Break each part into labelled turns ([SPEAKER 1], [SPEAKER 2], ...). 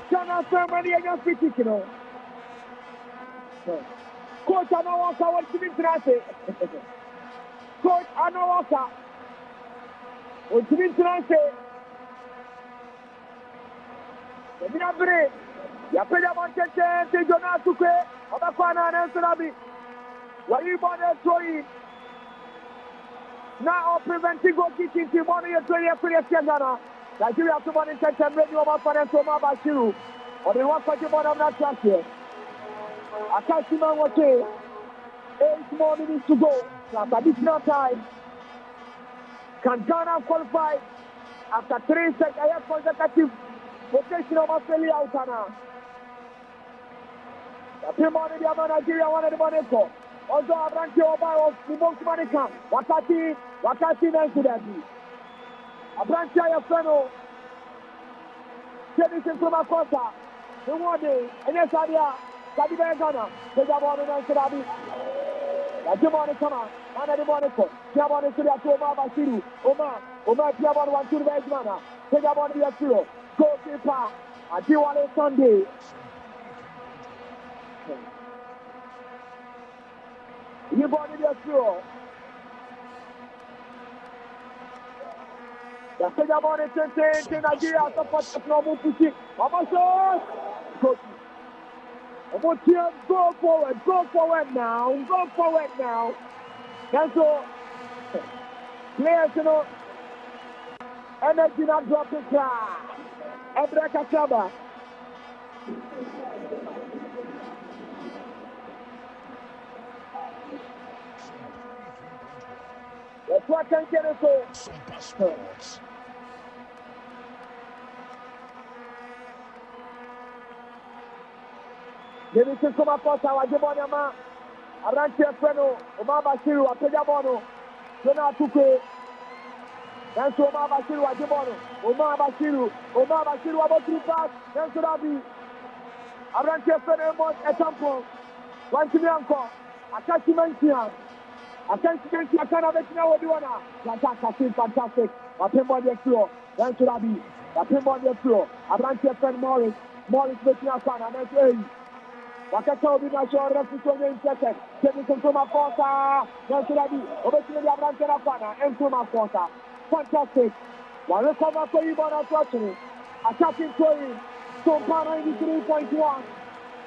[SPEAKER 1] Ghana ceremony against free kick, Coach Anawaka, what you mean to Coach Anawaka, what you mean to Minabri, Yapeda Montete, Jonah Tuque, Obakwana and Surabi. What you want to throw in? Now preventing goal kicking to one year, 20 years, Ghana. Nigeria to one intention, radio of Fana Soma Bashiru. Or the one for the bottom of that track here. I can't see my watch. 8 more minutes to go. After additional time. Can Ghana qualify after 3 consecutive rotation of Australia out now? The Premier League of Nigeria wanted the money for. Also, Abranti Oba of the most money camp. Wakati Nansudabi. Abranti Ayafeno. Jenison from Akota. The one day, and yes, Adia, Kadiba Ghana. Take a ball in Nansudabi. That's the money come on. Man of the money for. Tiabon is to the Oma Bashiru. Oma Tiabon 1 to the Bedmana. Take a ball in the Astro. Goalkeeper. Adiwale Sunday. You born in the Astro. The Sega born in Nigeria support no move to see. Go forward now. And so players, energy not dropping cry. Ebreka Saba. Let's watch and get it so.
[SPEAKER 2] SOMPA Sports.
[SPEAKER 1] Jenison come across our Jabonama. Aranti Freno, Oma Bashiru, Apejabono, Jonah Tuque. Then so Oma Bashiru, Ajibono, Oma Bashiru, about 3 pass, then so that be Aranti Freno, a tampon, 1 to the uncle, a Cassimentia. I can't see a kind of it now. Fantastic. A pinball the floor. Then to be a pinball the floor. I ran to a friend Morris making a fun. And then say, Wakata will be not sure of the in second. Taking from my quarter. Then to be obviously the Abrante Rapana and from my quarter. Fantastic. One recover for you, but unfortunately, attacking for you. SOMPA 93.1.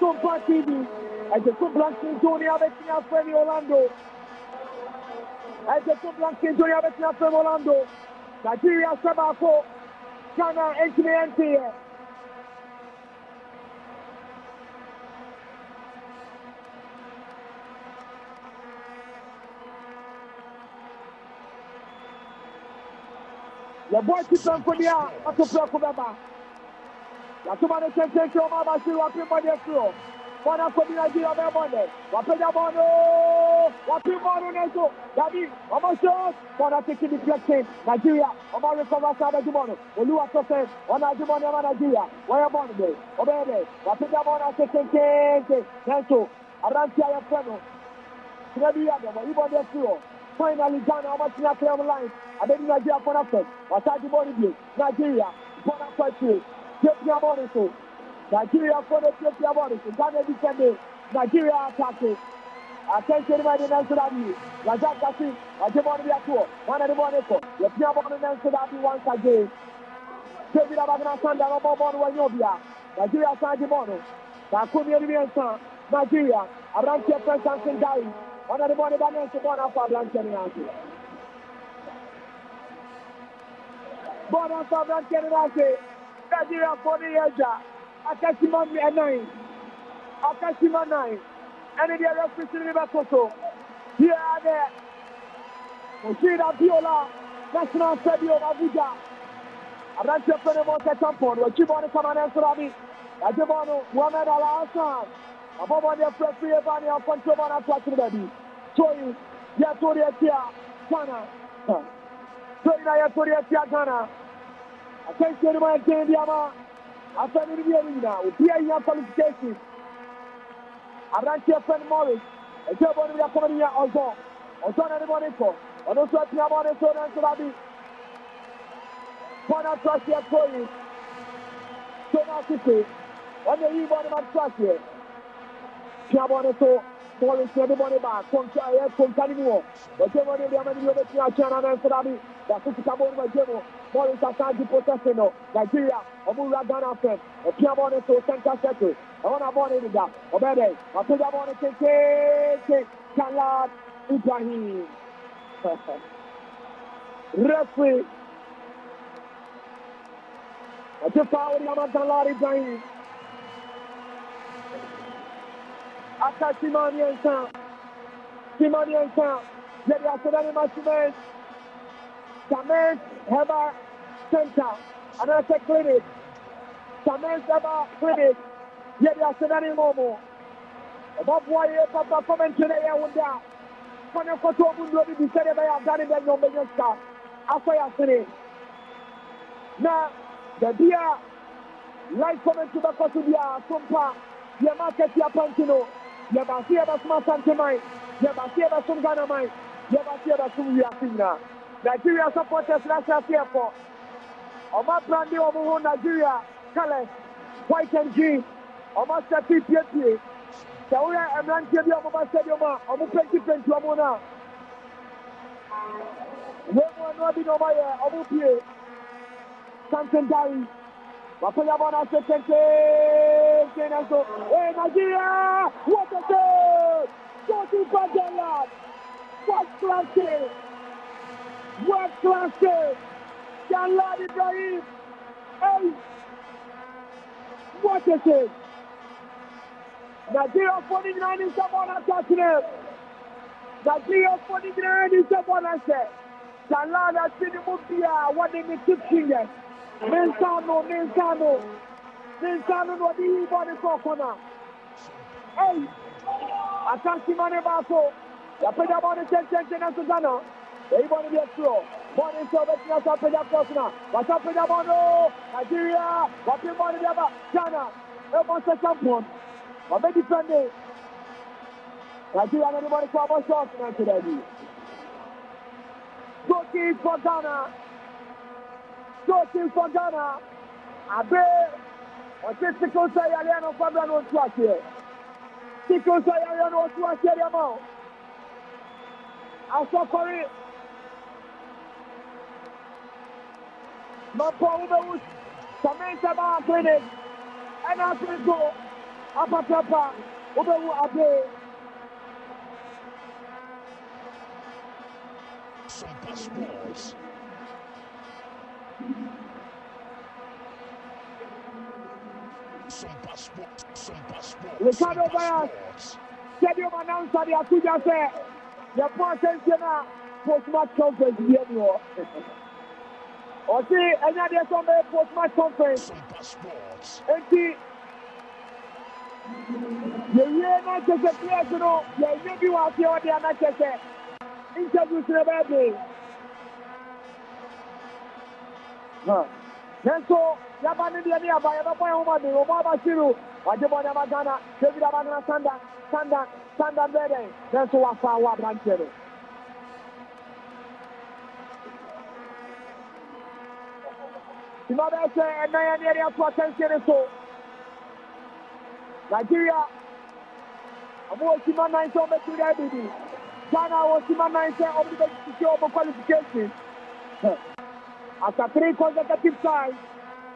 [SPEAKER 1] SOMPA TV. And the two blanks in Junior making a friend Orlando. As the two blanks in Junior making a friend Orlando. Nigeria Sabako. Ghana NTA. The boy keeps on for the air. What's the problem? That's what I can take your mama. She will be on the floor. One of the Nigeria Monday. What people know? Daddy, almost sure. For that taking the flexion. Nigeria. About recover Sada Jimono. Olua Sose. On Ajimono Nigeria. Where are Monday? Obey. What people want to take. Nanso. Arantia Freno. Nigeria. But you on the floor. Finally, Ghana, how much in that line? I didn't Nigeria for nothing. What are the money? Nigeria, for that country. Take your money so. Nigeria for the take your money so. Ghana defending. Nigeria attacking. Attention, my name is Sudabi. Razak Kasi, I just want to be at war. One of the money for. The Pia Bonnie and Sudabi once again. David Abagana Sanda, no more money when you'll be at. Nigeria Sanjimono. Takumi Elian Nigeria. Arantia President Sindai. One of the money that needs to go on for Blanchard. Born on Blanchard, Nigeria for the Asia. Akashima 9. Akashima 9. And in the referee in Liverpool. Here are there. Moshida Biola, National Stadium Abuja. Arantia Penemonte Tampon, Wachibon Command Surabi. Ajibano, Mohamed Al Hassan. Above on the free Bani of Control and Watching Baby. So you, Yatoria Ghana. So you are Yatoria Ghana. I can't say to my team, Yama. After the review now, we are your qualifications. I ran to a friend Morris. I tell one of the comedy here also. Also, anybody for. And also, I want to show them to Baby. One of trust your story. So now, Kiki. On the e-body man track here. Piabone so Morris everybody back. Control more. But you want to be a man of the channel and Sabi. That's what Cabon by Jemo. Morris Assange possession. Nigeria. Omura Ghana friend. A Piabone so center sector. I want to born in that. Obede. I put that on the Salat Ibrahim. Referee. I just found Salat Ibrahim. After Simani and Sam, Jerry Asadani Masimen, Samen Heba Center, and I said clinic, Samen Heba Clinic, Jerry Asadani Momo, about why Papa comment today, I would die. When I got to Mundo, we said I have done it at no million stars. After I said now, the beer, light comment to the Cotudia, Sompa, the market, your Pantino. Yabasi Abasma Santemai, Yabasi Abasum Ganamai, Yabasi Abasum Yasina. Nigeria supporters last year for Oma Brandi Omo Nigeria, Kale, White and G, Oma Sati PPA, Saura and Rantia Omo Stadium, Omo 2020 Omona. Wemo Nobi Nomaya, Omo Pie, Samson Dari. Wapayabona sekente kenazo. Hey Nigeria, what a goal! Shoti Bajalat, what class game! Salat Ibrahim, hey, what a game! Nigeria 49 is someone attacking him. Nigeria 49 is someone attacking. Salat has been the Mupia, what they make 2 fingers. Mensano, no di body corner. Hey, attack Mane Baso. Ya peda body tension na Susano. Hey, body be throw. Body so betina sa peda corner. What's up peda bono? Nigeria, what the body deba? Ghana. E mo se champion. Wa be defend. Nigeria na body for about shot na today. Go kick for Ghana. Coaching for Ghana, Abe, or Tico Sayano Fabrano Swatch. Tico Sayano Swatch Yamo. I saw Corey. Mapo Uber, Samantha Bar Clinic, and I can go. Upper Papa, Uber Abe.
[SPEAKER 2] SOMPA Sports. SOMPA Sports.
[SPEAKER 1] Ricardo Bayas, stadium announcer, the Akuja said, the potential post-match conference here. Or see, another Sunday post-match conference.
[SPEAKER 2] SOMPA Sports.
[SPEAKER 1] And see, the not just a player, you know, you are here on the another interview to the baby. And so, Yabani Diania by the boy Omar Shiru, Wajibona Magana, David Abana Sanda Bede, that's what I saw what I'm saying. You know, that's a nine area to attention. So, Nigeria, I'm working on 9 on the baby. Ghana was in my 9 of the qualification. After 3 consecutive times,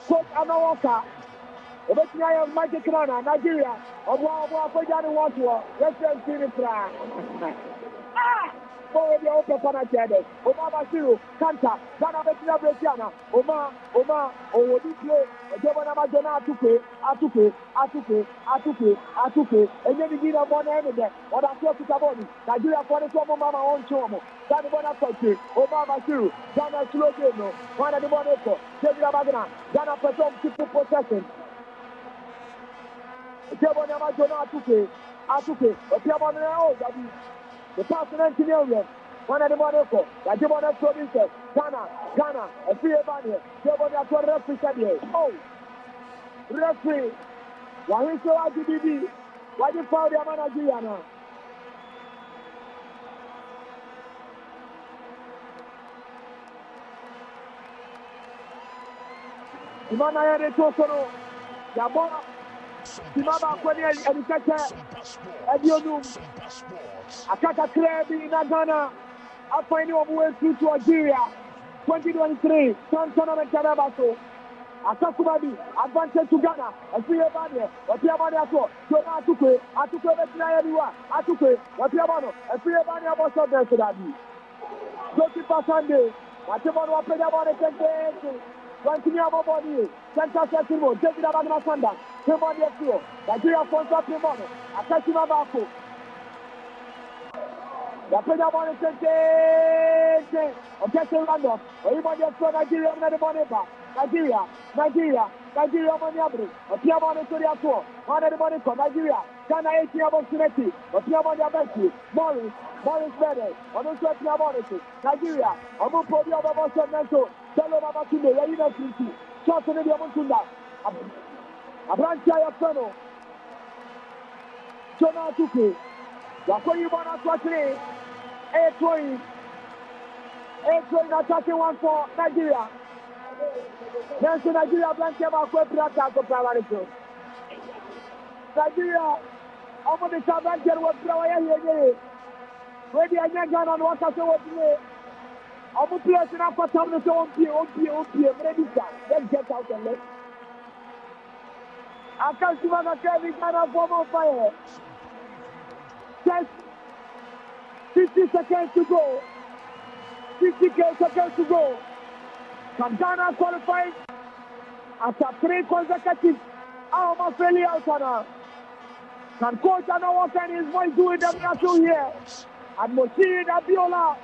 [SPEAKER 1] Coach Anawaka, Obetia of Magic Rana, Nigeria, of Wapajani Watua, Western Sinitra. For the open Panachade, Omar Shiru, Kanta, Ghana Betina Bretiana, Omar, Owodiple, Jobana Majona Atuke, and then begin a one end there, or I feel to Taboni, Nigeria for the Mama on Chomo, Ghana Bonaparte, Omar Shiru, Ghana Slogano, one of the Monaco, David Abagana, Ghana Person, people possession. Jobana Majona Atuke, Opiamana, the person engineer, one of the Monaco, the Jimona provinces, Ghana, a free Ebania, Jobana to referee. Oh, referee, why is so IGDB? Why you found the Amanagiana? Imana Tosoro, Yabona, Timaba Kwani and Kata
[SPEAKER 2] SOMPA
[SPEAKER 1] Adionum
[SPEAKER 2] SOMPA Sports.
[SPEAKER 1] Akaka Krebi in Ghana. I find you on way to Algeria 2023. Tournament Tarabaso. Akakubabi, advantage to Ghana. A free Abania, a Piabania to Atukwe, Atukwe, Atukwe, a Piabano, a free Abania was not there to that. Goalkeeper Sunday, Matimon was paid about a 10. Continue our body, Santa Santimo, David Abana Sanda, Pimonia Fio, Nigeria Fonsa Pimono, Akashima Bako. The paid about a 10. Objection Lando, or you want to Nigeria and the money back. Nigeria, Maniabri, a Piamon to the Aqua, one of the money for Nigeria, Ghana 80 about Sineti, a Piamon Yabeki, Morris Bede, on the Sweat Yabonity, Nigeria, a Mupo Yababa Mental, Solo Mamatune, Yayina City, Shorten in the Amundunda, a branch of Feno, Jonah Tuki, Wakoni Bona Swatri, 8-20, attacking one for Nigeria. Nancy Nigeria Blanche Marco Prata to Palarito. Nigeria, over the Sabanker was Prawa. Ready again on what I saw. I'm a place in Upper Town of OP, ready. Let's get out and let's. I can't see what I can be kind of form of fire. Just 50 seconds to go. 50 seconds to go. Can Ghana qualify after 3 consecutive failure out? Can coach Walker and his boys do it national here at Moshid Abiola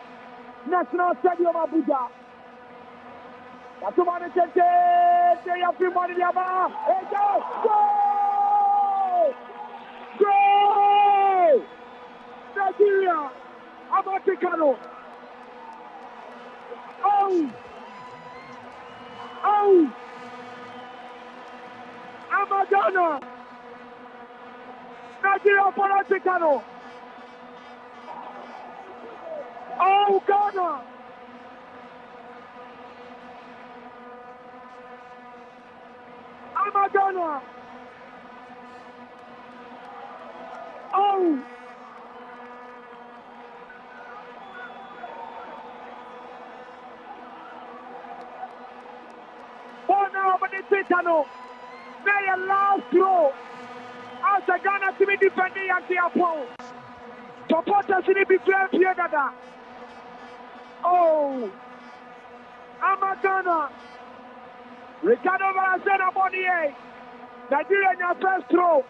[SPEAKER 1] National Stadium Abuja? That's one of the day of the money. Go! Nigeria! Amatikano! Oh! Ghana! Nigeria Politicano! Oh, Ghana! Ghana! Oh! Politicano! May a last throw as a Ghana to be defending at the opponent. Supporters in the big here, Dada. Oh, Ghana. Ricardo Varazena Bonier. Nigeria in your first throw.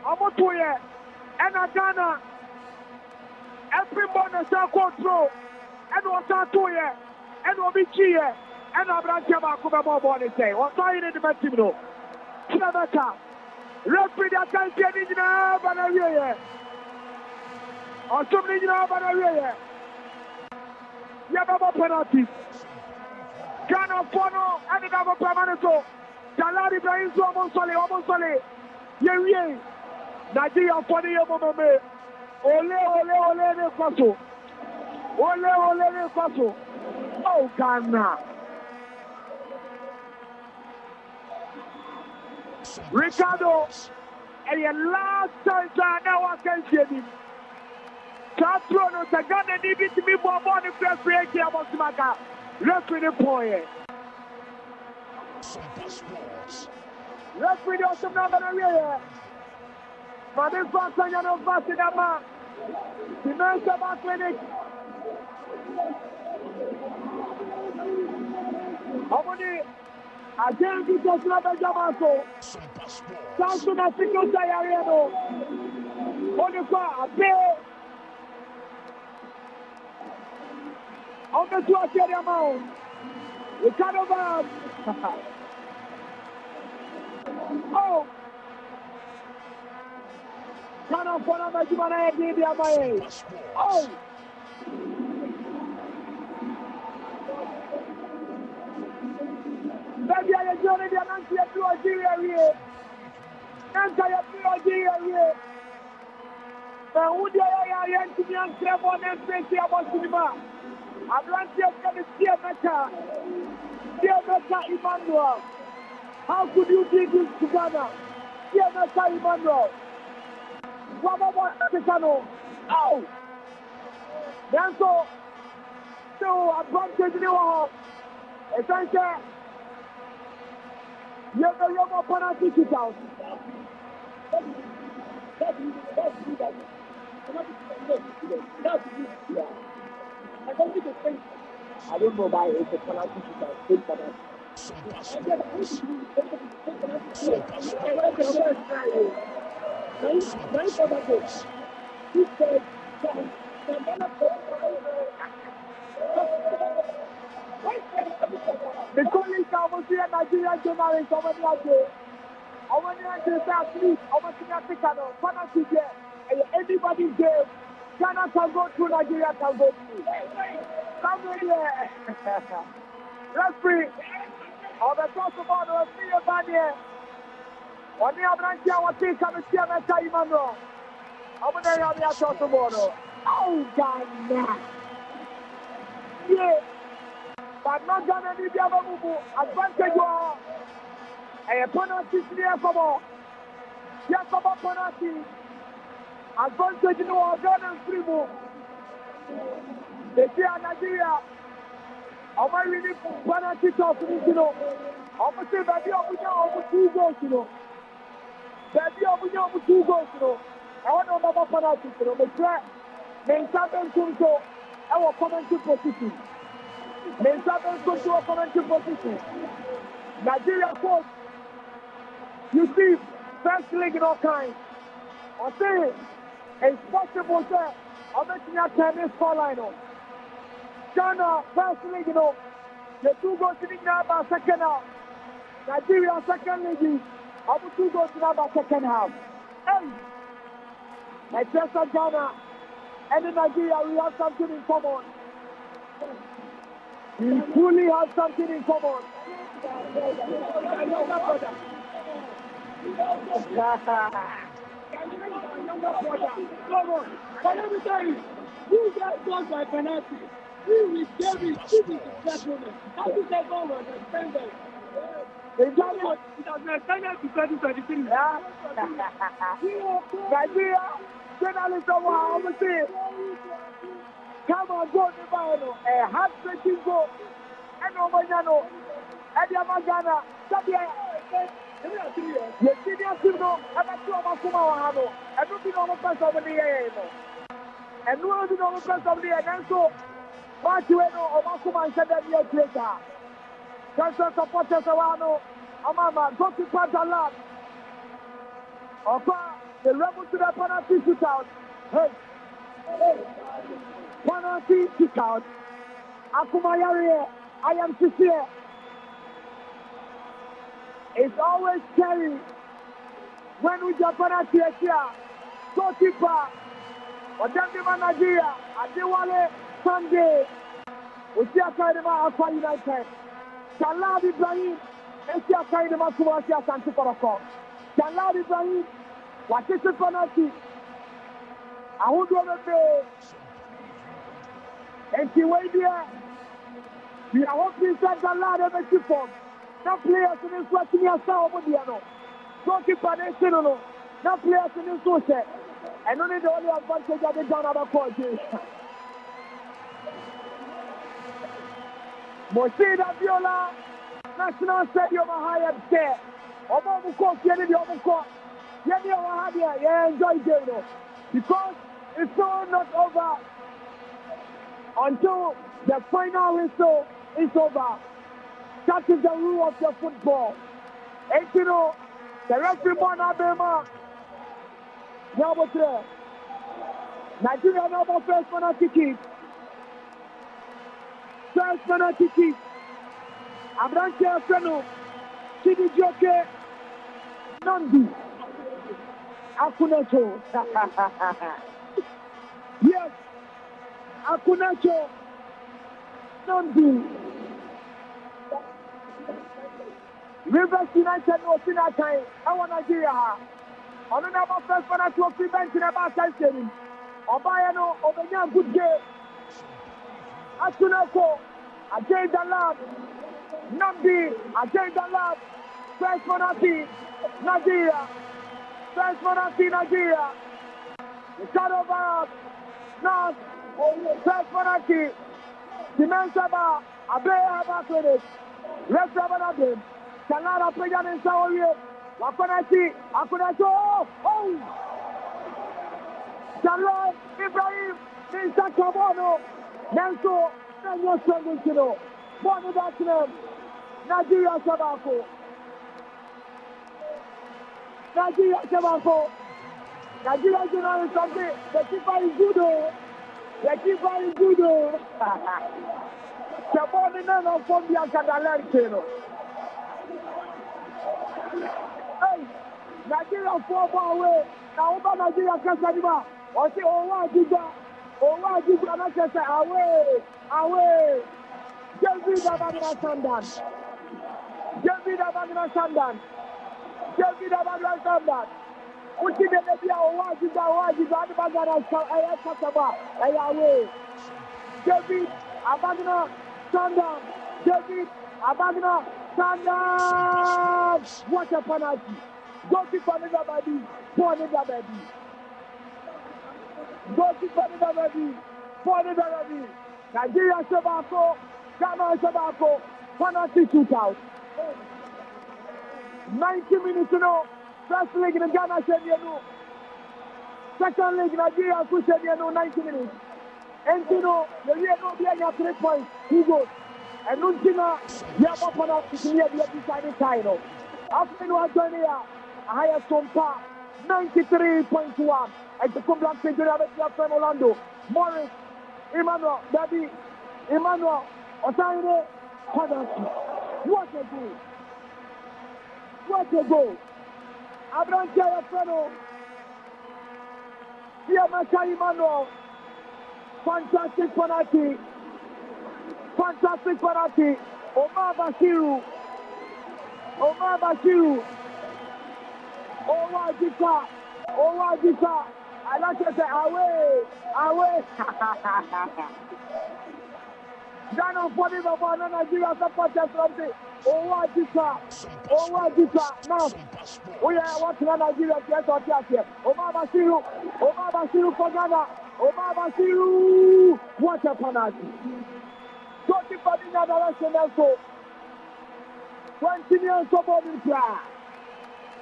[SPEAKER 1] Amotoye. And Ghana. Every bonus throw. And Wasatoye. And Obichie. And Abraham Makuba Mobile say. What's all you need to make him know? Sabata. Referee that can see anything about a year. Or something about a year. Yababa penalty. Ghana Fono and another permanento. Talari Brahim Omonsole. Ye. Nigeria for the Yamame. Ole ne Kwaso. Ole ne Kwaso. Oh, Ghana. Ricardo, and your last time now I can see him. Catrono, the Ghana needed to be more money for creating a Mosmaka. Referee the point.
[SPEAKER 2] SOMPA Sports.
[SPEAKER 1] Referee the awesome number of year. Madame Fansanya of Basidama. The Men's About Clinic. Harmony. Again, this is not a Jamaso.
[SPEAKER 2] SOMPA Sports.
[SPEAKER 1] Samson has to go to Ariano. On the far, a pair. On the 2 amount. We can't over. Oh. Can't follow my Jimana again, the Amae. Oh. Baby, I enjoy the Nancy to Algeria here. Nancy to Algeria here. But who do I am to be on Trevor and Tracy about cinema? Atlantis can see a matter. Dear Mecca Emmanuel, how could you do this to Ghana? Mr. Emmanuel. What about Africano? Oh! Then so advantage in the wall. Essentially, you have a young penalty kick out. I don't know why it's a penalty kick out.
[SPEAKER 2] SOMPA Sports. SOMPA Sports. SOMPA Sports.
[SPEAKER 1] The colleagues are almost here, Nigerian journalists, over the day. Over the day, please, over the Africano, penalty there. Anybody's game, Ghana can go through, Nigeria can go through. Somewhere here. Referee, on the top of all, the free of Bania. On the Abranchi, I want to come and see Mr. Emmanuel. Over there, on the top of all. Oh, Ghana. Yeah. But not Ghana, the other move. Advantage one. A penalty near for more. Yes, about penalty. Advantage in our Ghana free move. They see Nigeria. I'm really penalty toss, you know. I'm going to say, baby, I'm going to 2 goals, you know. Baby, I'm going to 2 goals, you know. I want to know penalty, you know. But then something comes to our commenting position. Then something comes to our commenting position. Nigeria coach, you see, first league in all kinds. I say, it's possible, sir. I'm making a tennis score line on. Ghana, first league, you know, the 2 goals in the second half. Nigeria, second league, I'm 2 goals in the second half. Hey, I just said Ghana and in Nigeria, we have something in common. We truly have something in common. Come on, but let me tell you, you guys got my penalty. We gave it to the How do they go on the standard? It has been extended to 2023. Nigeria, journalists of our overseas. Come on, go to Bano, a heart-breaking goal. And Omanyano, and Yamagana, Sabia. The senior team, and that's what I'm going and looking on the press of the air. And no one on the press of the air. And so, Martueno, or Makuman said that years later. Cancer supporters around, Amama, go to Patalat. Opa, the rebel to the penalty shootout. Hey, penalty shootout. Akumayari, I am sincere. It's always scary when we get penalty here. Goalkeeper, Odemba Nigeria, Adewale Sunday, Usia Kaidema Aqua United. Jalad Ibrahim, Usia Kaidema Kuwasia Santiforoko. Jalad Ibrahim, what is the penalty? I would want to say, and she wait there. We are hoping that Jalad ever keep on. No players in this watching your sound, Modiano. Goalkeeper, they no. No players in this watch. And only the only advantage of the down other court is. Mosida Viola, National Stadium, a high upstairs. Omomuko, Yenny Omuko. Yenny Ohadia, yeah, enjoy Jano. Because it's still not over until the final whistle is over. That is the rule of the football. And you know, the referee won Abema. Number 3. Nigeria number first penalty kick. First penalty kick. Abranche Afeno. Chidi Joke. Nandi. Akunacho. Yes. Akunacho. Nandi. Rivers United no see that time. I want Nigeria. On the number first penalty of the bench in about 10 seconds. Obayano, Obenya, good game. Asunoko, Ajay Dalab. Namdi, Ajay Dalab. First penalty, Nigeria. First penalty Nigeria. The shadow bar. Now, first penalty. Dimensaba. Abeya Bakere. Rest of the game. Canada Pregan in Saudi. Wakonachi. Akunacho. Oh! Charlotte Ibrahim. Mr. Kabono. Nanso. Nanyo Sangutino. Bonu Batman. Nigeria Sabako. Nigeria Sabako. Nigeria is something. The keeper is good. The keeper is good. Saboni nano from the Acadalero. Hey, Nigeria 4 ball away. Now over Nigeria Casanima. Or say, oh, what did that? Oh, what did that? Away. David Abagna Sandan. David Abagna Sandan. Uchi de bia owaji da bagara aya kasaba away. David Abagna Sandan. What a penalty. Go to Panada baby. Nigeria Sabako. Ghana Sabako. Penalty shootout. 90 minutes now. First leg in Ghana Shedianu. Second leg Nigeria Shedianu 90 minutes. And you know, the real no be 3 points. He goes. And Nuntina, we have up on us to the decided title. After you are joining here, I hire SOMPA 93.1. And the Cumberland Century from Orlando. Morris, Emmanuel, Daddy, Emmanuel, Osaire, Hadassah. What a goal! Abrantia Feno. Here, Masai Emmanuel. Fantastic penalty. Omar Bashiru. Owajika. I like to say away. Ghana for the Nigeria supporters from the Owajika. Now, we are watching Nigeria get out here. Omar Bashiru for Ghana. What a penalty. 20 for the direction also. 20 years of body cry.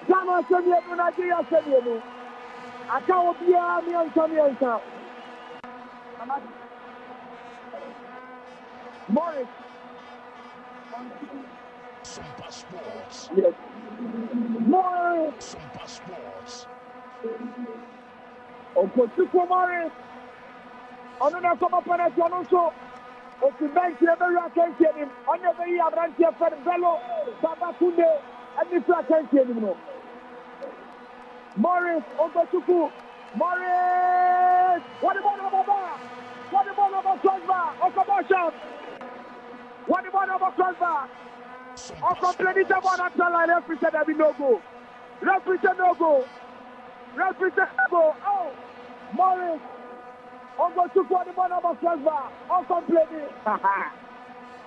[SPEAKER 1] Ghana send you to Nigeria send you. I can't be a million. Morris.
[SPEAKER 2] SOMPA Sports.
[SPEAKER 1] Yes. Morris.
[SPEAKER 2] SOMPA Sports.
[SPEAKER 1] Okotuko Morris. On a come up on a so. If you bench the very attention, on the very Abrantia Fellow, Babakunde, and the attention. Morris, Okotuko. Morris. What about crossbar? Okomotion. What about crossbar? Complete the one at the line. Represent every no go. Oh, Morris. Almost took one about crossbar. Complete.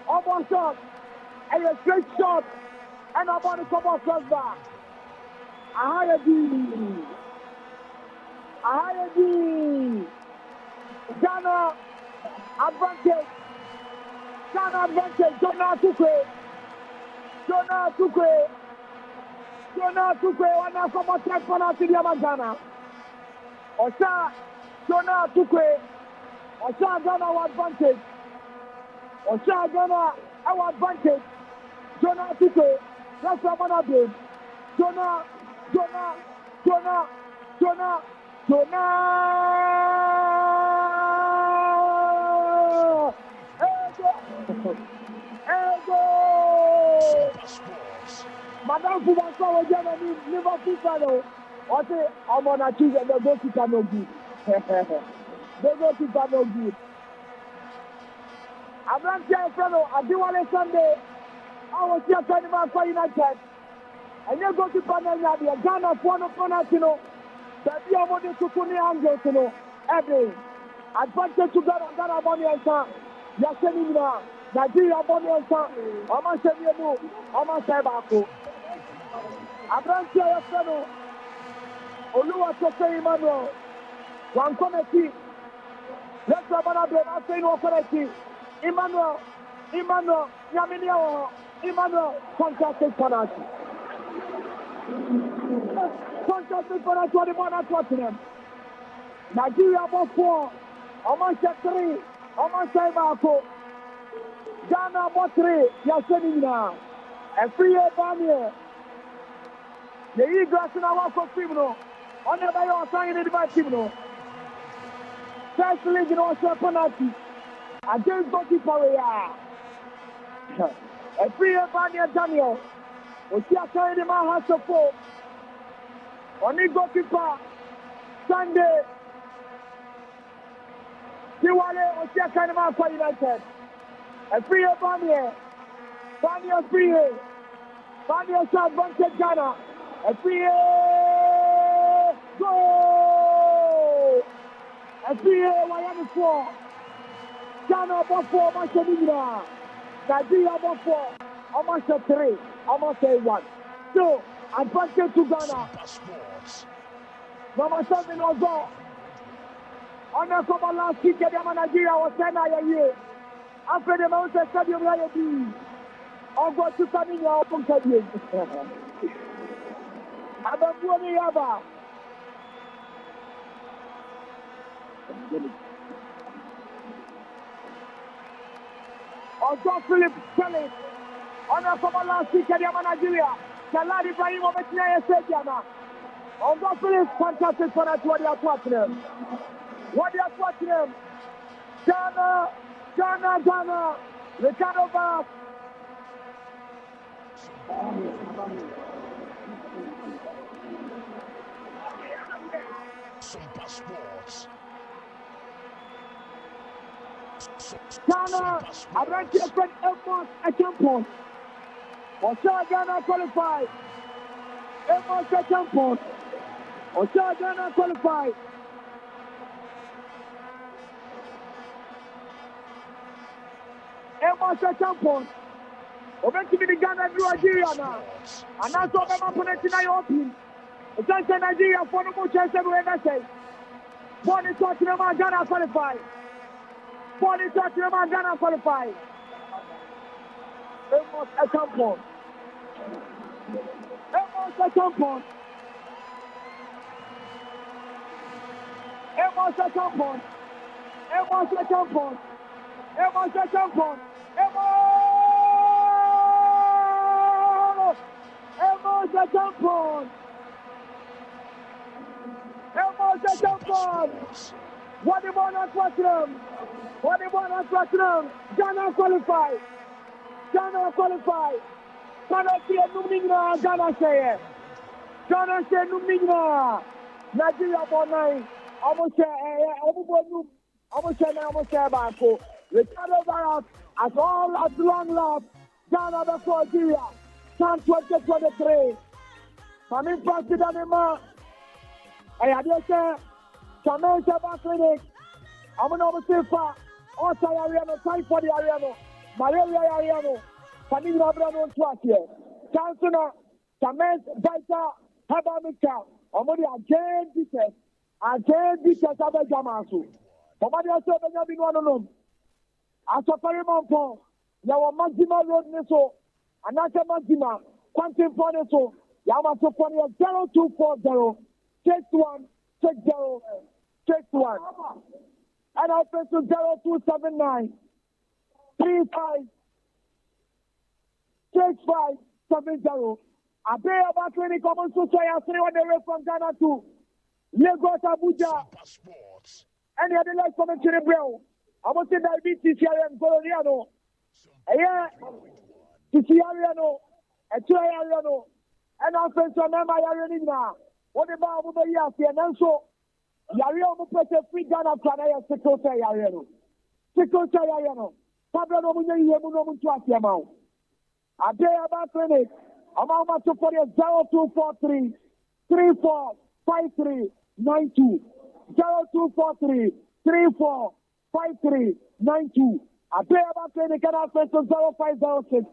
[SPEAKER 1] Almost shot. And a straight shot. And about to come off crossbar. A higher D. Ghana advantage. Jonah Tukwe. One come on, check for us in Ghana. Osha, Jonah Tukwe. Osha Ghana advantage. Our advantage. Jonah Tukwe. That's what I'm doing. Jonah. Madame Fubansa was never Fufano. I say, I'm on a choose and the goalkeeper no good. The goalkeeper no good. I'm not here, fellow. I do want a Sunday. I was here talking about United. And you go to Panama, Ghana, Puano Panatino. That you are wanting to Kuni Anglo, you know, every advantage to Ghana Bonnie and Son. Yasenina, Nigeria Bonnie and Son. Oma Semianu, Oma Sebako. Abrantia Feno. Oluwa Sose Emmanuel. One committee. Let's have another say no committee. Emmanuel. Yaminia. Emmanuel. Fantastic penalty. Fantastic penalty on the one at Tottenham. Nigeria ball 4. Almost 3. Almost 5. Ghana ball 3. Yaseni now. A free Bania. The Eagles in our criminal. On the way of signing in the criminal. First league in also penalty. Against goalkeeper. A free Bania Daniel. We see a sign in my house of 4. On the goalkeeper. Sunday. Tiwale we see a sign in my house United. A free Bania. Bania free. Bania shot advantage Ghana. A free goal! A free Miami 4. Ghana about 4, Manchester Nigeria about 4, almost 3, almost 1. So, advantage to Ghana. Number 7 also. On the cover last week, Nigeria was 10 years. After the Mountain Stadium, on go to Saniya open Stadium. Ababuani Yaba. Also Philip Kelly. On a cover last week at Nigeria. Kaladi Ibrahim of Etiana. Also Philip fantastic for that what they are watching. What they are watching. Ghana. Ricardo Bass.
[SPEAKER 2] SOMPA Sports.
[SPEAKER 1] Ghana, I ran to a friend Elmont a champion. Osha Ghana qualified. Elmont a champion. Osha Ghana qualified. Elmont a champion. Over to the Ghana do Nigeria now. And that's what I'm opponent in Open. It's just Nigeria for the more chance everywhere say. Born is talking about Ghana qualified. Born is talking about Ghana qualified. Elmont a champion. Elmont a champion. Elmont a champion. Elmont a champion. Elmont a champion. Elmont a champion. Elmont a champion. What the ball at Tottenham? What the ball at Tottenham? Ghana qualified. Ghana qualified. Ghana say Numina. Ghana say. Ghana say Numina. Nigeria ball 9. Almost Bako. Ricardo Barras at all at long last. Ghana the Nigeria. Chance 2023. Coming past the Danima. I had say. Charmaine Shabba Clinic. I'm going to say for Osa Ariano, Typhoid Ariano, Malaria Ariano, Panina Brano Twatia, Chancellor, Charmaine Baita, Habamika, Omodi again teachers, Abba Jamasu. Omadi also Benjamin Wanonum. As a Parimon, Yawa Maxima Road Neso, Anaka Maxima, Quantum Poneso, Yamaso Ponia 0240, 6160. 61. And I'll press to 0279 35 6570. I pay about 20 common so I say on the way from Ghana to Lagos, Abuja. Any other like commentary, bro? I want to say diabetes here and Coloniano. Yeah, Ticiariano, a Triariano, and I'll press to Mama Yarina. What about over here? And so. Yario mo pese free Ghana plana ya sickle say Yariano. Sickle say Yariano. Pablo no munye yemu no muntu asiamao. Ade about clinic. Amama to for 0243 3453 92. 0243 3453 92. Ade about clinic and our first 0506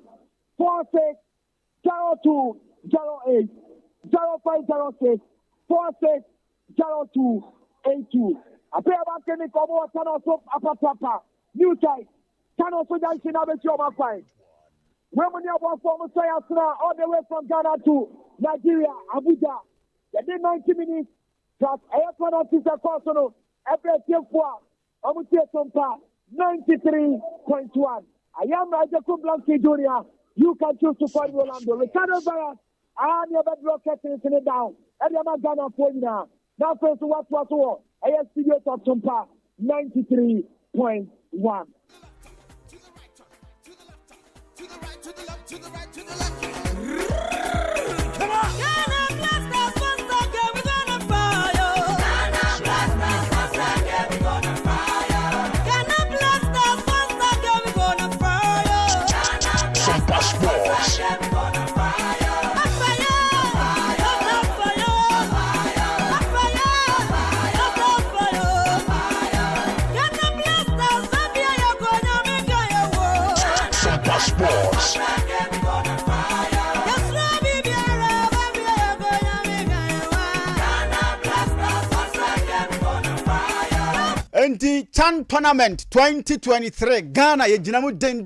[SPEAKER 1] 46 0208 0506 460282. I pay about any cover channel so upper new type. Channel so that you never show my fight. When you want from all the way from Ghana to Nigeria, Abuja, they did 90 minutes. Plus, I have one of these personal every year for SOMPA 93.1. I am Rajaku Blanky Jr. You can choose to find Rolando. Ricardo Barras, I am your bedrock getting it down. And I'm a Ghana for you now. Now, first, what was all? I have studios of SOMPA 93.1.
[SPEAKER 3] To the right, to the left. Come on! Ghana Blasters, once again we're gonna fire. Ghana Blasters, once again we're gonna fire. Ghana Blasters, once again we're gonna fire.
[SPEAKER 2] SOMPA Sports.
[SPEAKER 3] Once again we're gonna fire. Fire! Ghana Blasters, Zambia, you're gonna make your world.
[SPEAKER 2] SOMPA Sports.
[SPEAKER 4] The Chan Tournament 2023 Ghana yejinamu den.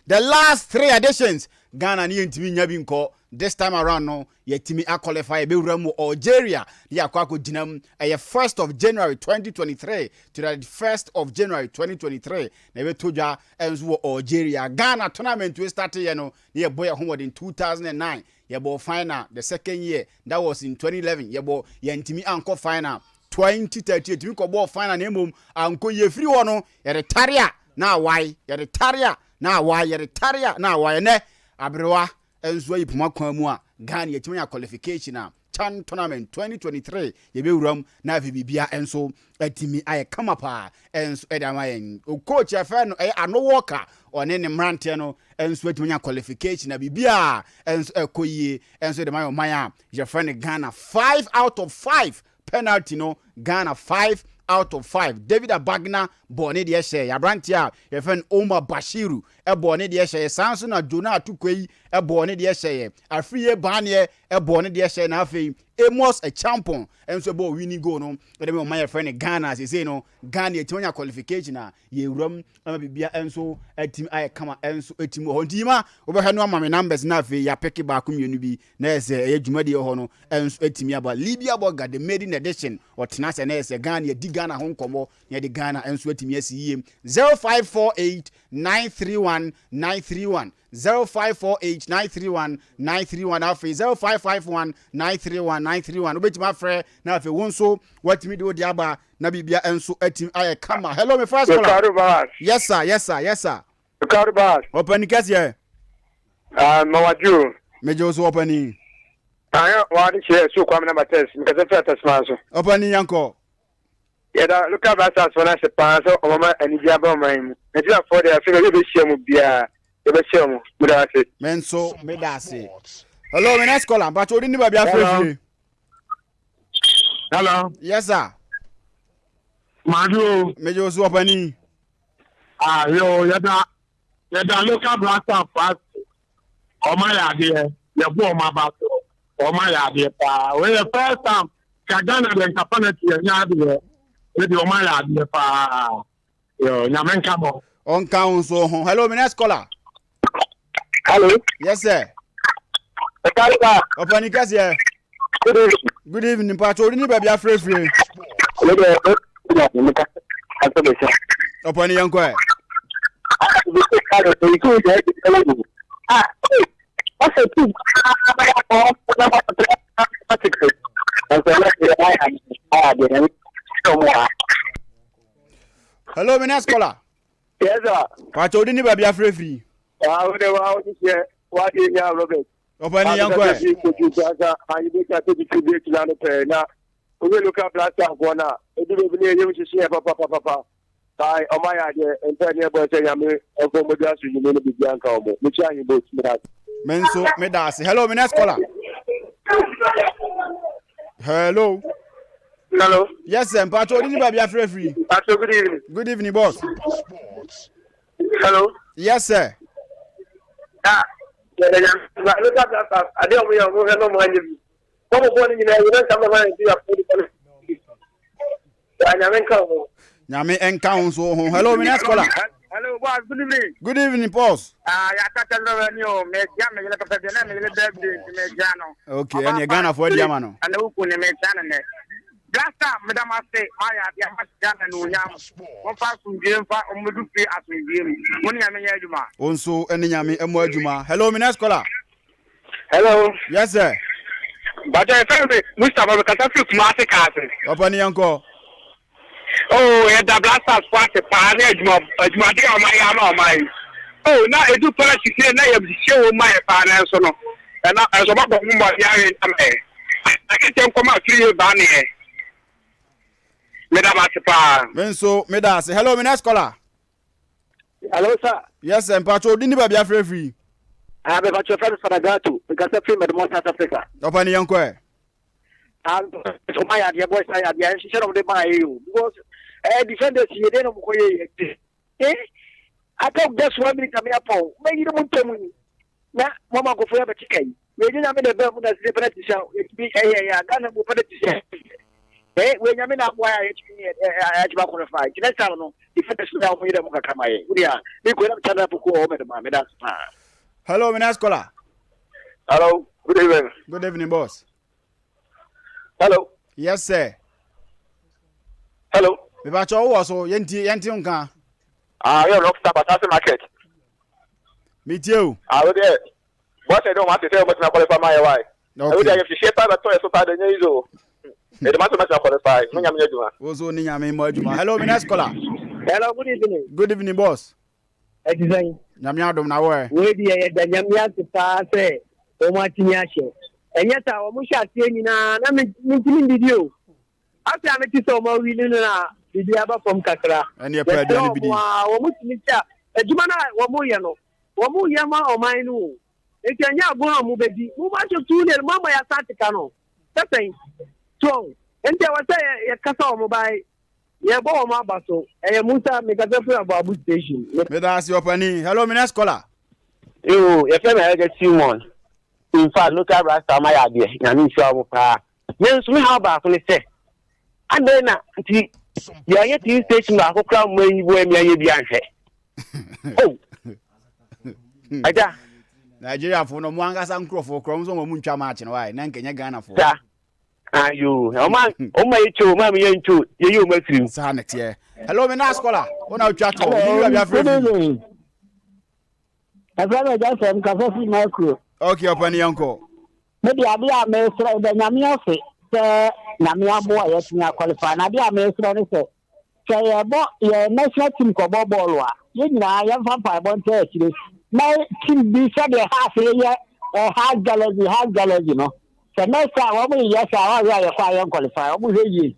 [SPEAKER 4] The last 3 editions Ghana ni ntimi nyabinko. This time around no yetimi qualify be wura mu Algeria the akwako jinam 1st of January 2023 to the 1st of January 2023 na be toja enzo Algeria. Ghana tournament we started you know near boy homeward in 2009 yebo final the second year that was in 2011 yebo yentimi anko final 2038 we ko ball final na mum anko ye free wono ye retaria na why ye retaria na why ye retaria na why ne abrewa enzo yipuma kwamu a Ghana yetimanya qualification a Chan Tournament 2023 yebe wuram na bibia enso atimi aye kama pa enso edamayen o coach afa no ano worker one ne mrante no enso atimanya qualification na bibia enso ekoyie enso edamayen maya your friend Ghana 5 out of 5 penalty no Ghana 5 out of 5. David Abagna born in the Eshe. Yabrantia, your friend Omar Bashiru, a born in the Eshe. Samson and Jonah Tukwe, a born in the Eshe. A free Banye, a born in the Eshe. And Afi, Amos a champion. And so, bo winning go no. But then my friend Ghana, as he say no, Ghana, Tonya qualification. Ye rum, Bia, and so a team I come and so a team Hontima. Over her no mammy numbers, Nafi, ya peki bakum unibi, Ness, a Jumadi Hono, and so a team about Libya Boga, the maiden edition, or Tinas and Ness, a Ghana, Ghana home komo near the Ghana and sweating yes 0548 931 931 0548 931 931 afi 0551 931 931 obeti my friend na afi won so what me do diaba na bibia enso atim aye kama. Hello me first caller. Yes sir
[SPEAKER 1] Ricardo
[SPEAKER 4] open case here
[SPEAKER 1] Mawaju
[SPEAKER 4] mejo so open
[SPEAKER 1] ayo wadi share so kwame number test because first man so
[SPEAKER 4] open yanko.
[SPEAKER 1] Yeah, look at that as when I say pass or mama and Jabba mine. And just for the figure you share bia you share mu without it.
[SPEAKER 4] Men so me da say. Hello, me next caller, but you didn't be afraid.
[SPEAKER 1] Hello.
[SPEAKER 4] Yes sir.
[SPEAKER 1] Madu.
[SPEAKER 4] Mejo so opani.
[SPEAKER 1] Yo, yada local blaster fast. O my idea. You go my back. O my idea. When the first time Kagana den capacity nya with your my idea pa yo nyamenka mo
[SPEAKER 4] on count so hello me next caller.
[SPEAKER 1] Hello.
[SPEAKER 4] Yes sir.
[SPEAKER 1] Ricardo.
[SPEAKER 4] Opani case here. Good evening pa tori ni ba free opani yanko e hello me next caller.
[SPEAKER 1] Yes sir.
[SPEAKER 4] Pa tori ni ba free
[SPEAKER 1] what is your Robert?
[SPEAKER 4] opani yanko e
[SPEAKER 1] we look at last time one e do be near you to see papa tai o my idea and tell you about say am e go mo gas you no be bianca o mo cha you both me that
[SPEAKER 4] menso me da say hello me next caller. Hello. Yes sir, pa tori ni ba free good evening boss.
[SPEAKER 1] Hello.
[SPEAKER 4] Yes sir.
[SPEAKER 1] Look at that I don't know no
[SPEAKER 5] Some morning you know some of my
[SPEAKER 4] Nyame enka so ho. Hello, Minas Scholar.
[SPEAKER 6] Hello, boss. Good evening.
[SPEAKER 4] Good evening, boss.
[SPEAKER 6] Ya kata no no me jam me le papa de na me le birthday me jano.
[SPEAKER 4] Okay, and you Ghana for the amano.
[SPEAKER 6] Ana uku ne me jana ne. Blasta madam ase aya ya jana no nyam. Won fa sundiem fa omudu pe asundiem. Won nyame nya adwuma.
[SPEAKER 4] Onso ene nyame emo adwuma. Hello, Minas Scholar.
[SPEAKER 5] Hello.
[SPEAKER 4] Yes, sir.
[SPEAKER 5] But I found Mustafa because I feel massive castle.
[SPEAKER 4] Opani yanko.
[SPEAKER 5] Oh, yeah, the blasters party, Pioneer, my. Oh, now I do politics here, now you show my finance. And as a matter of I can tell come out 3 years down here. Madam Atipa.
[SPEAKER 4] Menso, Medas. Hello, Minas Scholar.
[SPEAKER 5] Hello, sir.
[SPEAKER 4] Yes, and Pacho, didn't be free.
[SPEAKER 5] I have a friend for the Gato because I feel Madam South Africa.
[SPEAKER 4] Opani yanko.
[SPEAKER 5] And so my idea, boys, I had the answer of the buy you because defenders you didn't eh? I thought that's 1 minute coming up. Maybe you don't tell me. Now, Mama go for a chicken. We didn't have the bell that's different to show. It be a gun of put it to say. Eh, when you mean up why I had to qualify. That's how no defenders now made them come away. We are. We could have turned up a call over the man. That's fine.
[SPEAKER 4] Hello, Minas Scholar.
[SPEAKER 5] Hello. Good evening.
[SPEAKER 4] Good evening, boss.
[SPEAKER 5] Hello.
[SPEAKER 4] Yes, sir.
[SPEAKER 5] Hello.
[SPEAKER 4] Me Pacho also yenti unka.
[SPEAKER 5] You're rock star at the market.
[SPEAKER 4] Meet you.
[SPEAKER 5] I would there. What I don't want to say about my qualify my wife. I would have to share part of toy so far the news. It must have qualified.
[SPEAKER 4] Also, Ninyame Mojuma. Hello, Minas Scholar.
[SPEAKER 5] Hello, good evening.
[SPEAKER 4] Good evening, boss.
[SPEAKER 5] Exactly.
[SPEAKER 4] Nyamiadom na where?
[SPEAKER 5] We the Nyamia to pass o Martiniashe. And yet our Musha Tiena, na video. After I met so more reading video from Kakra.
[SPEAKER 4] And your prayer, Danny.
[SPEAKER 5] A Jumana, Wamoyano, Wamuyama or Mainu. If you are going to be, who want you to Mama Saticano? That's strong. And there was a castle mobile. Yeah, Boma Basso, and Musa make a difference about Bush Station.
[SPEAKER 4] That's your penny. Hello, Minas Scholar.
[SPEAKER 5] You, your friend, I get Simon. In fact, look at Rasta, my idea. And you show up. Yes, we have back on the set. And then, you are yet to station who come when you wear me behind her. Oh,
[SPEAKER 4] Nigeria for no Mwanga Sankro for Chromosome or Muncha March and why Nankanya Ghana for.
[SPEAKER 5] Are you, oh my, two, mammy, and two, you make him.
[SPEAKER 4] Sanet here. Hello, Minas Scholar. When I chat to you, have your friend.
[SPEAKER 7] I got just some coffee micro.
[SPEAKER 4] Okay, upon your uncle.
[SPEAKER 7] Maybe I'll be a master of the Namia. Namia boy, yes, me qualify. I'll be a master on it. Say about your national team Cobo Bolwa. You know, I am vampire born to my team be said a half a year or half gallery, you know. So next time, yes, I will fire qualify. I will hear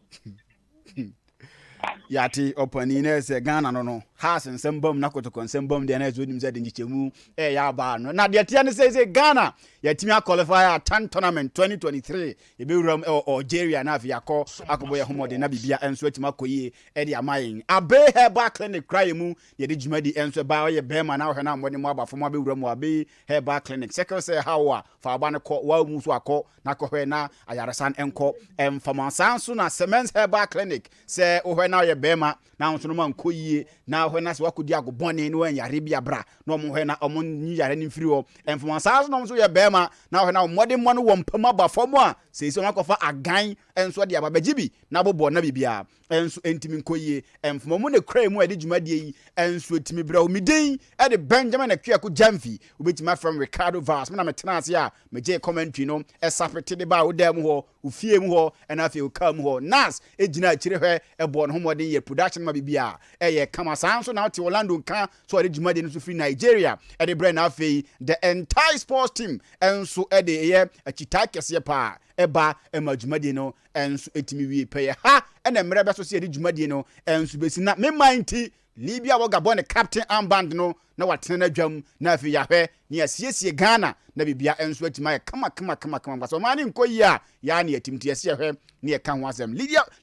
[SPEAKER 4] Yati openine se Ghana no has nsembom na kotoko nsembom de na ezodum ze de nchemu ya ba no na de tia ne say Ghana yatimi qualify 10 tournament 2023 e be wuram Algeria na afia ko akobo ye homode na bibia enso atima koyi e de amayin abe herbal clinic cry mu ye de jumadi enso ba ye bema na hwe na mbone mu abafo mu be wuram abe herbal clinic second say how fa aba ne ko wa mu so akọ na ko hwe na ayarasan enko emfamansan so na Cement Herbal Clinic say o hwe na ye bema na nso no man koyi na hwe na se wakodi agobone no anyare bia bra na omo hwe na omo nyare ni mfiri ho emfamansan no nso ye bema na hwe na omode mo no wo mpama abafo mu a sei so nakofa agan enso de ababagibi na bobo na bibia enso entimi nkoyi emfamo ne kra mu ade dwumadie yi enso etimi bra o midin e de Benjamin Akwiako Jamfi obetima from Ricardo Vaz me na metena ase a meje commentary no esapete de ba wo dem ho ufie mu ho na afi o kam ho nas ejina akire hwe ebo no homode ye production ma bibia ye kama sanso na oti Orlando nka so ade dwumadie no so free Nigeria e de bra na afi the entire sports team enso e de ye achita kese pa eba emajumadi no enso etimi wie peye ha ena mre beso se edi jumadi no enso besi na me minti Libya wo Gabon captain armband no na watena na dwam na afi yahwe ne asiesie Ghana na bibia enso atima kama so mani nkoyi a ya ne atimti ase hwe ne ka ho asem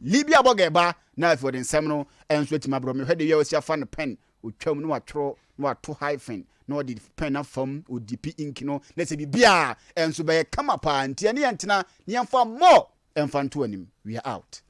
[SPEAKER 4] Libya wo Gaba na afi odin sem no enso atima bro me hwe de ye osia fa no pen otwam no watro no ato hyphen no the pen from ODP ink no let's say bia enso be come up and tie ne yentena ne yemfa more emfa nto anim we are out.